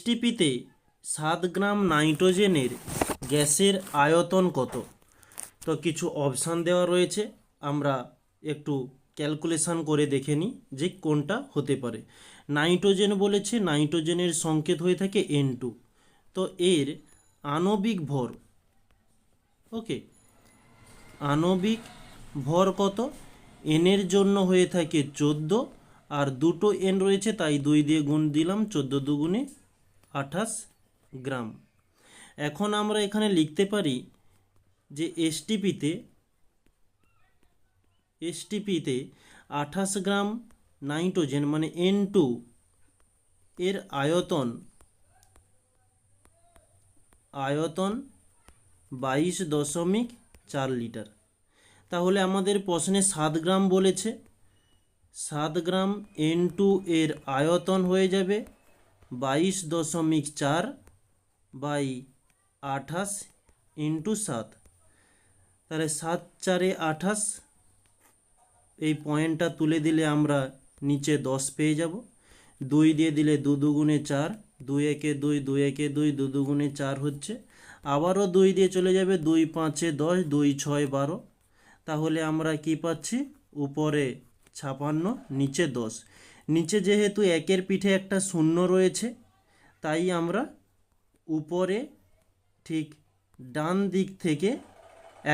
এসটিপিতে 7 গ্রাম নাইট্রোজেনের গ্যাসের আয়তন কত? তো কিছু অপশান দেওয়া রয়েছে, আমরা একটু ক্যালকুলেশন করে দেখে নিই যে কোনটা হতে পারে। নাইট্রোজেন বলেছে, নাইট্রোজেনের সংকেত হয়ে থাকে N2। তো এর আণবিক ভর, ওকে, আণবিক ভর কত? এনের জন্য হয়ে থাকে 14, আর দুটো এন রয়েছে তাই 2 দিয়ে গুণ দিলাম, 14 দুগুণে 28 গ্রাম। এখন আমরা এখানে লিখতে পারি যে এসটিপিতে 28 গ্রাম নাইট্রোজেন মানে N2 এর আয়তন 22.4 লিটার। তাহলে আমাদের প্রশ্নে 7 গ্রাম বলেছে, 7 গ্রাম N2 এর আয়তন হয়ে যাবে 22.4 বাই 28 ইন্টু 7। তাহলে 7 4 28, এই পয়েন্টটা তুলে দিলে আমরা নিচে 10 পেয়ে যাব। 2 দিয়ে দিলে 2 দুগুণে 4, 2 একে 2, 2 একে 2, 2 দুগুণে 4 হচ্ছে। আবারও 2 দিয়ে চলে যাবে, 2 5 10, 2 6 12। তাহলে আমরা কি পাচ্ছি? উপরে 56, নিচে 10। নিচে যেহেতু একের পিঠে একটা শূন্য রয়েছে, তাই আমরা উপরে ঠিক ডান দিক থেকে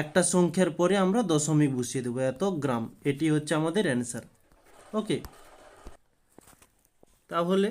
একটা সংখ্যার পরে আমরা দশমিক বসিয়ে দেবো, এত গ্রাম। এটি হচ্ছে আমাদের অ্যান্সার। ওকে, তাহলে